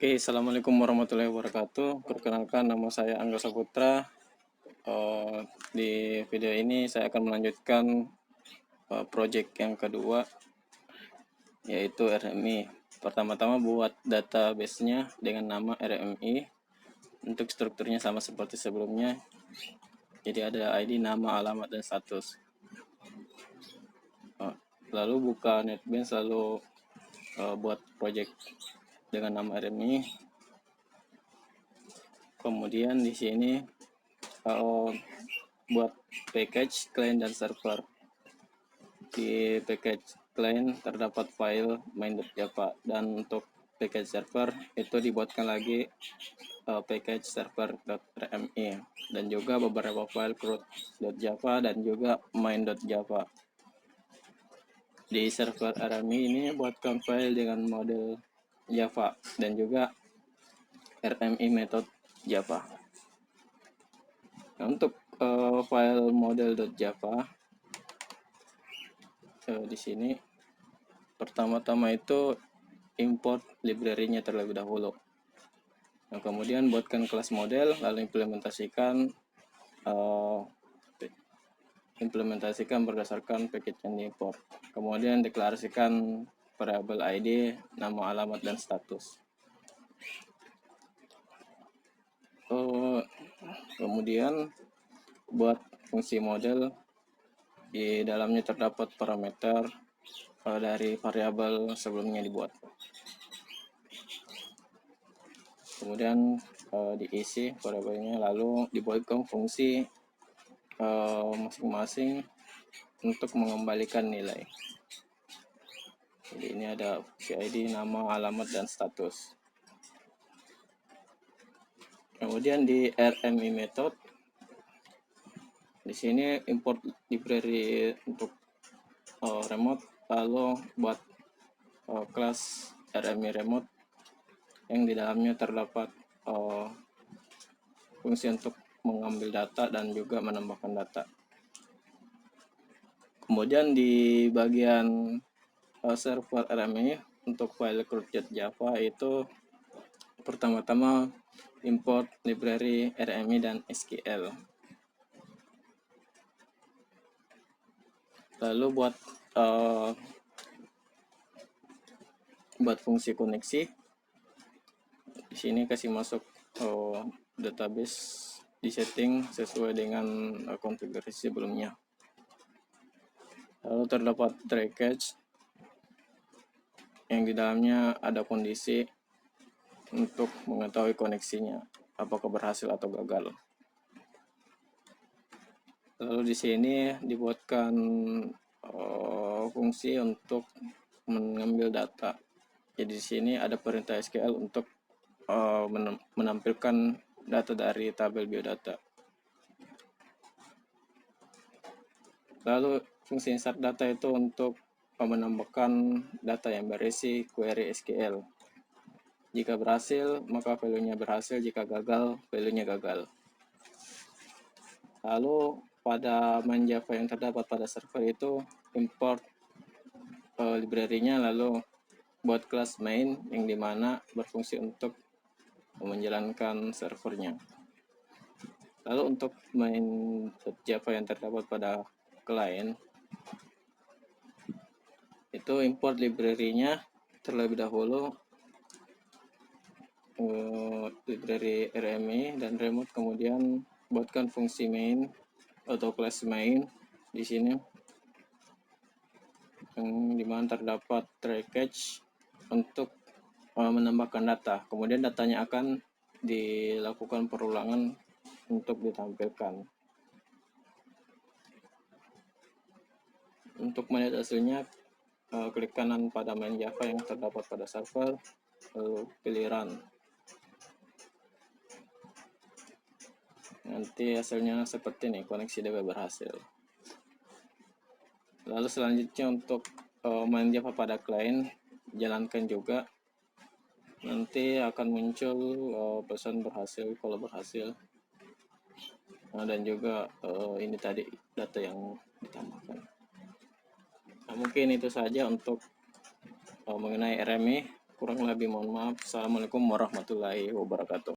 Oke, Assalamualaikum warahmatullahi wabarakatuh. Perkenalkan, nama saya Angga Saputra. Di video ini saya akan melanjutkan project yang kedua, yaitu RMI. Pertama-tama buat database-nya dengan nama RMI. Untuk strukturnya sama seperti sebelumnya. Jadi ada ID, nama, alamat, dan status. Lalu buka NetBeans, lalu buat project dengan nama RMI. Kemudian di sini buat package client dan server. Di package client terdapat file main.java, dan untuk package server itu dibuatkan lagi package server.rmi, dan juga beberapa file root.java dan juga main.java. Di server RMI ini buatkan file dengan model Java dan juga RMI method Java. Nah, untuk file model.java di sini pertama-tama itu import library-nya terlebih dahulu. Nah, kemudian buatkan kelas model, lalu implementasikan berdasarkan package yang diimport. Kemudian deklarasikan variabel ID, nama, alamat, dan status. Kemudian buat fungsi model, di dalamnya terdapat parameter dari variabel sebelumnya dibuat. Kemudian diisi variabelnya, lalu dibuatkan fungsi masing-masing untuk mengembalikan nilai. Jadi ini ada fungsi ID, nama, alamat, dan status. Kemudian di RMI method, di sini import library untuk remote, lalu buat kelas RMI remote yang di dalamnya terdapat fungsi untuk mengambil data dan juga menambahkan data. Kemudian di bagian server RMI untuk file root.java itu pertama-tama import library RMI dan SQL. Lalu buat fungsi koneksi, di sini kasih masuk database, di setting sesuai dengan konfigurasi sebelumnya. Lalu terdapat try catch yang di dalamnya ada kondisi untuk mengetahui koneksinya apakah berhasil atau gagal. Lalu di sini dibuatkan fungsi untuk mengambil data. Jadi di sini ada perintah SQL untuk menampilkan data dari tabel biodata. Lalu fungsi insert data itu untuk menambahkan data yang berisi query SQL. Jika berhasil, maka value-nya berhasil. Jika gagal, value-nya gagal. Lalu pada main Java yang terdapat pada server itu import library-nya, lalu buat kelas main yang dimana berfungsi untuk menjalankan servernya. Lalu untuk main Java yang terdapat pada client itu import library-nya terlebih dahulu, library RMI dan remote, kemudian buatkan fungsi main atau class main di sini yang dimana terdapat try catch untuk menambahkan data. Kemudian datanya akan dilakukan perulangan untuk ditampilkan. Untuk melihat hasilnya, klik kanan pada main Java yang terdapat pada server, lalu pilih run. Nanti hasilnya seperti ini, koneksi DB berhasil. Lalu selanjutnya untuk main Java pada client, jalankan juga. Nanti akan muncul pesan berhasil kalau berhasil. Nah, dan juga ini tadi data yang ditambahkan. Nah, mungkin itu saja untuk mengenai RMI. Kurang lebih mohon maaf. Assalamualaikum warahmatullahi wabarakatuh.